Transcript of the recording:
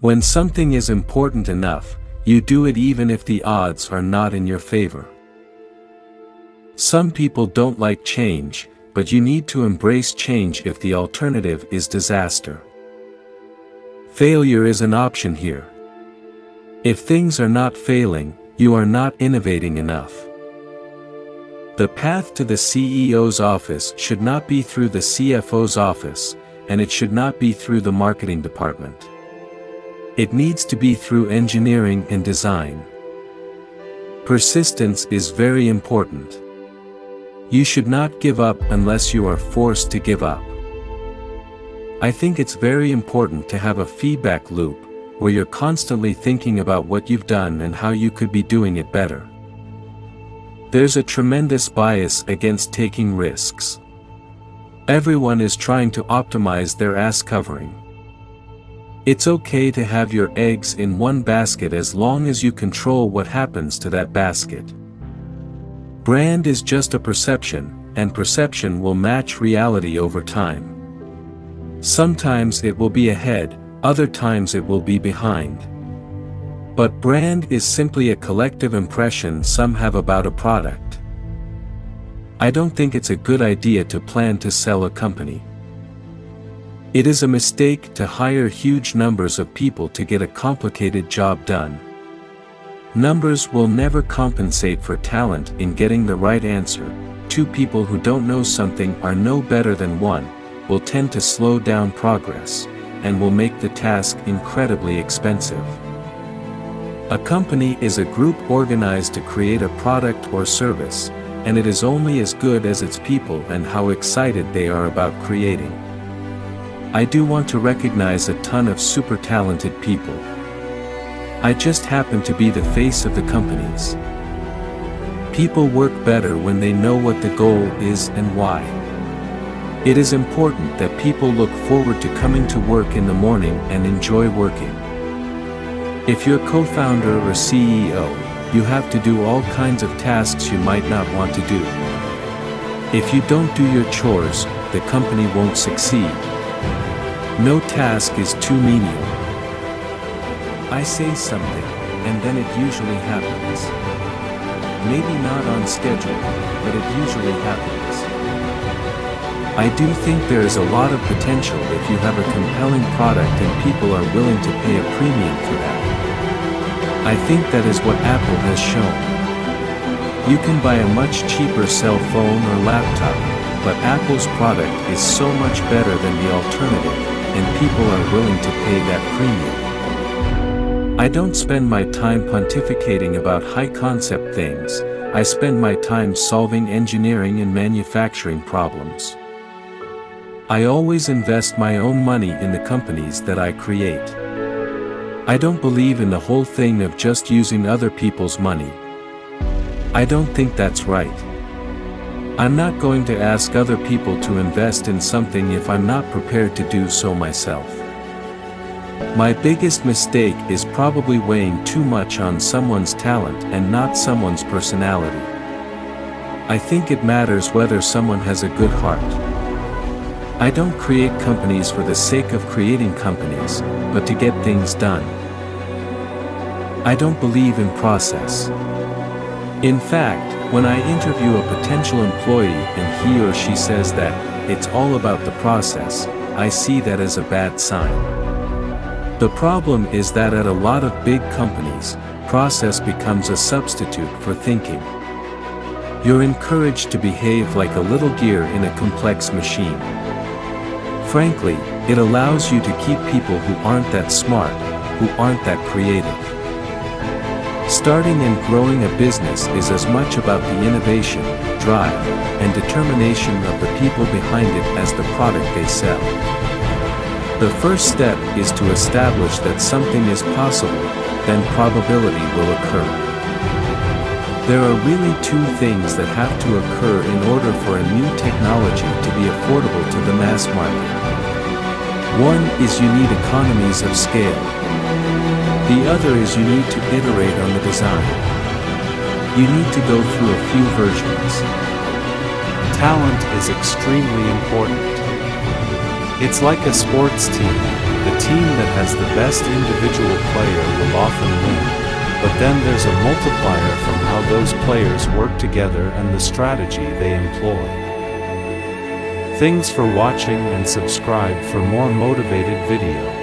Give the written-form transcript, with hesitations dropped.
When something is important enough, you do it even if the odds are not in your favor. Some people don't like change, but you need to embrace change if the alternative is disaster. Failure is an option here. If things are not failing, you are not innovating enough. The path to the CEO's office should not be through the CFO's office, and it should not be through the marketing department. It needs to be through engineering and design. Persistence is very important. You should not give up unless you are forced to give up. I think it's very important to have a feedback loop, where you're constantly thinking about what you've done and how you could be doing it better. There's a tremendous bias against taking risks. Everyone is trying to optimize their ass covering. It's okay to have your eggs in one basket as long as you control what happens to that basket. Brand is just a perception, and perception will match reality over time. Sometimes it will be ahead, other times it will be behind. But brand is simply a collective impression some have about a product. I don't think it's a good idea to plan to sell a company. It is a mistake to hire huge numbers of people to get a complicated job done. Numbers will never compensate for talent in getting the right answer. Two people who don't know something are no better than one, will tend to slow down progress, and will make the task incredibly expensive. A company is a group organized to create a product or service, and it is only as good as its people and how excited they are about creating. I do want to recognize a ton of super talented people. I just happen to be the face of the companies. People work better when they know what the goal is and why. It is important that people look forward to coming to work in the morning and enjoy working. If you're co-founder or CEO, you have to do all kinds of tasks you might not want to do. If you don't do your chores, the company won't succeed. No task is too menial. I say something, and then it usually happens. Maybe not on schedule, but it usually happens. I do think there is a lot of potential if you have a compelling product and people are willing to pay a premium for that. I think that is what Apple has shown. You can buy a much cheaper cell phone or laptop, but Apple's product is so much better than the alternative, and people are willing to pay that premium. I don't spend my time pontificating about high-concept things, I spend my time solving engineering and manufacturing problems. I always invest my own money in the companies that I create. I don't believe in the whole thing of just using other people's money. I don't think that's right. I'm not going to ask other people to invest in something if I'm not prepared to do so myself. My biggest mistake is probably weighing too much on someone's talent and not someone's personality. I think it matters whether someone has a good heart. I don't create companies for the sake of creating companies, but to get things done. I don't believe in process. In fact, when I interview a potential employee and he or she says that it's all about the process, I see that as a bad sign. The problem is that at a lot of big companies, process becomes a substitute for thinking. You're encouraged to behave like a little gear in a complex machine. Frankly, it allows you to keep people who aren't that smart, who aren't that creative. Starting and growing a business is as much about the innovation, drive, and determination of the people behind it as the product they sell. The first step is to establish that something is possible, then probability will occur. There are really two things that have to occur in order for a new technology to be affordable to the mass market. One is you need economies of scale. The other is you need to iterate on the design. You need to go through a few versions. Talent is extremely important. It's like a sports team. The team that has the best individual player will often win, but then there's a multiplier from how those players work together and the strategy they employ. Thanks for watching and subscribe for more motivated videos.